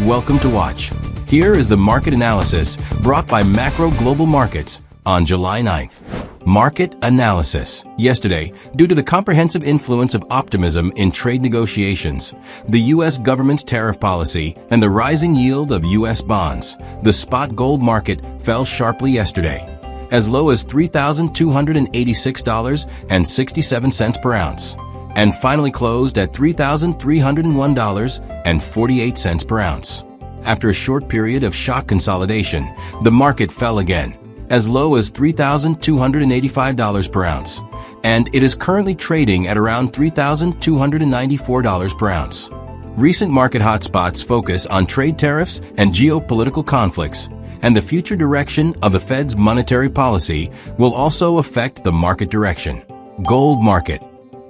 Welcome to Watch. Here is the market analysis brought by Macro Global Markets on July 9th. Market analysis. Yesterday, due to the comprehensive influence of optimism in trade negotiations, the U.S. government's tariff policy, and the rising yield of U.S. bonds, the spot gold market fell sharply yesterday, as low as $3,286.67 per ounce, and finally closed at $3,301.48 per ounce. After a short period of shock consolidation, the market fell again, as low as $3,285 per ounce, and it is currently trading at around $3,294 per ounce. Recent market hotspots focus on trade tariffs and geopolitical conflicts, and the future direction of the Fed's monetary policy will also affect the market direction. Gold market.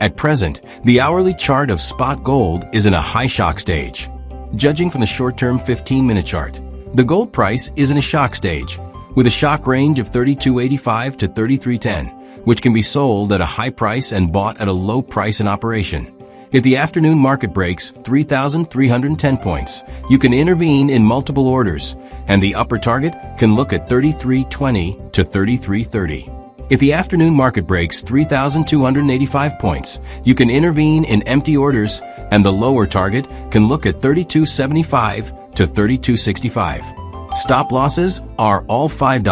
At present, the hourly chart of spot gold is in a high shock stage. Judging from the short-term 15-minute chart, the gold price is in a shock stage, with a shock range of $32.85 to $33.10, which can be sold at a high price and bought at a low price in operation. If the afternoon market breaks 3,310 points, you can intervene in multiple orders, and the upper target can look at $33.20 to $33.30. If the afternoon market breaks 3,285 points, you can intervene in empty orders, and the lower target can look at $32.75 to $32.65. Stop losses are all $5.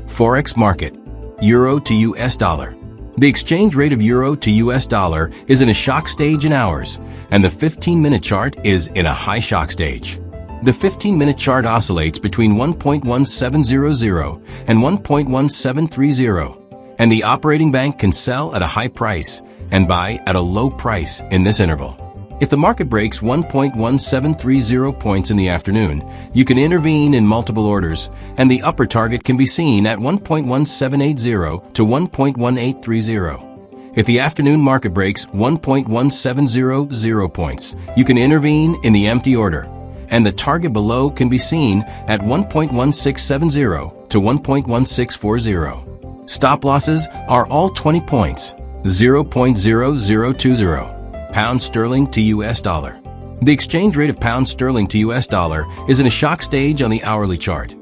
Forex market. Euro to US dollar. The exchange rate of euro to US dollar is in a shock stage in hours, and the 15-minute chart is in a high shock stage. The 15-minute chart oscillates between 1.1700 and 1.1730, and the operating bank can sell at a high price and buy at a low price in this interval. If the market breaks 1.1730 points in the afternoon, you can intervene in multiple orders, and the upper target can be seen at 1.1780 to 1.1830. If the afternoon market breaks 1.1700 points, you can intervene in the empty order, and the target below can be seen at 1.1670 to 1.1640. Stop losses are all 20 points. 0.0020. Pound sterling to US dollar. The exchange rate of pound sterling to US dollar is in a shock stage on the hourly chart,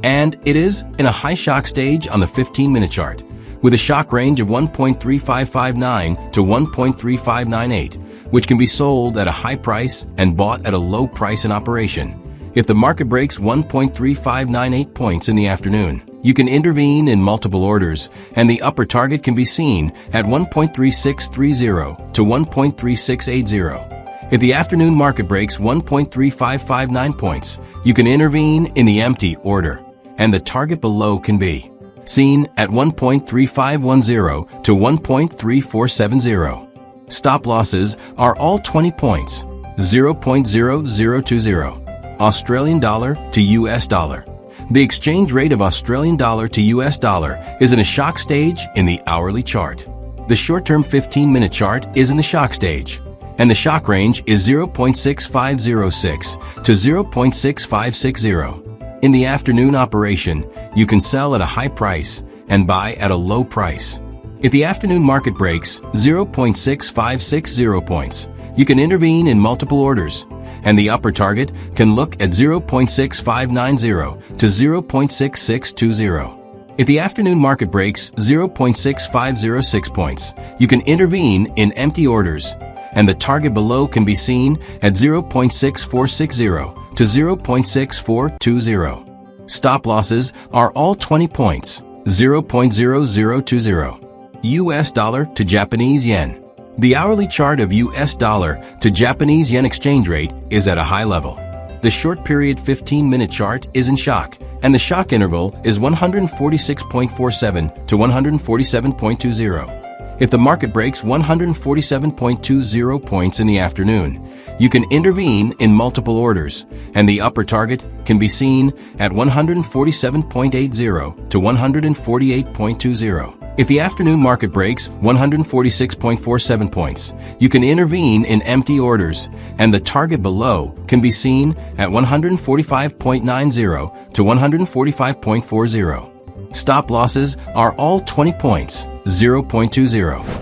and it is in a high shock stage on the 15-minute chart, with a shock range of 1.3559 to 1.3598, which can be sold at a high price and bought at a low price in operation. If the market breaks 1.3598 points in the afternoon, you can intervene in multiple orders, and the upper target can be seen at 1.3630 to 1.3680. If the afternoon market breaks 1.3559 points, you can intervene in the empty order, and the target below can be seen at 1.3510 to 1.3470. Stop losses are all 20 points. 0.0020. Australian dollar to US dollar. The exchange rate of Australian dollar to US dollar is in a shock stage in the hourly chart. The short-term 15-minute chart is in the shock stage, and the shock range is 0.6506 to 0.6560. In the afternoon operation, you can sell at a high price and buy at a low price. If the afternoon market breaks 0.6560 points, you can intervene in multiple orders, and the upper target can look at 0.6590 to 0.6620. If the afternoon market breaks 0.6506 points, you can intervene in empty orders, and the target below can be seen at 0.6460 to 0.6420. Stop losses are all 20 points. 0.0020. US dollar to Japanese yen. The hourly chart of US dollar to Japanese yen exchange rate is at a high level. The short period 15-minute chart is in shock, and the shock interval is 146.47 to 147.20. If the market breaks 147.20 points in the afternoon, you can intervene in multiple orders, and the upper target can be seen at 147.80 to 148.20. If the afternoon market breaks 146.47 points, you can intervene in empty orders, and the target below can be seen at 145.90 to 145.40. Stop losses are all 20 points. 0.20.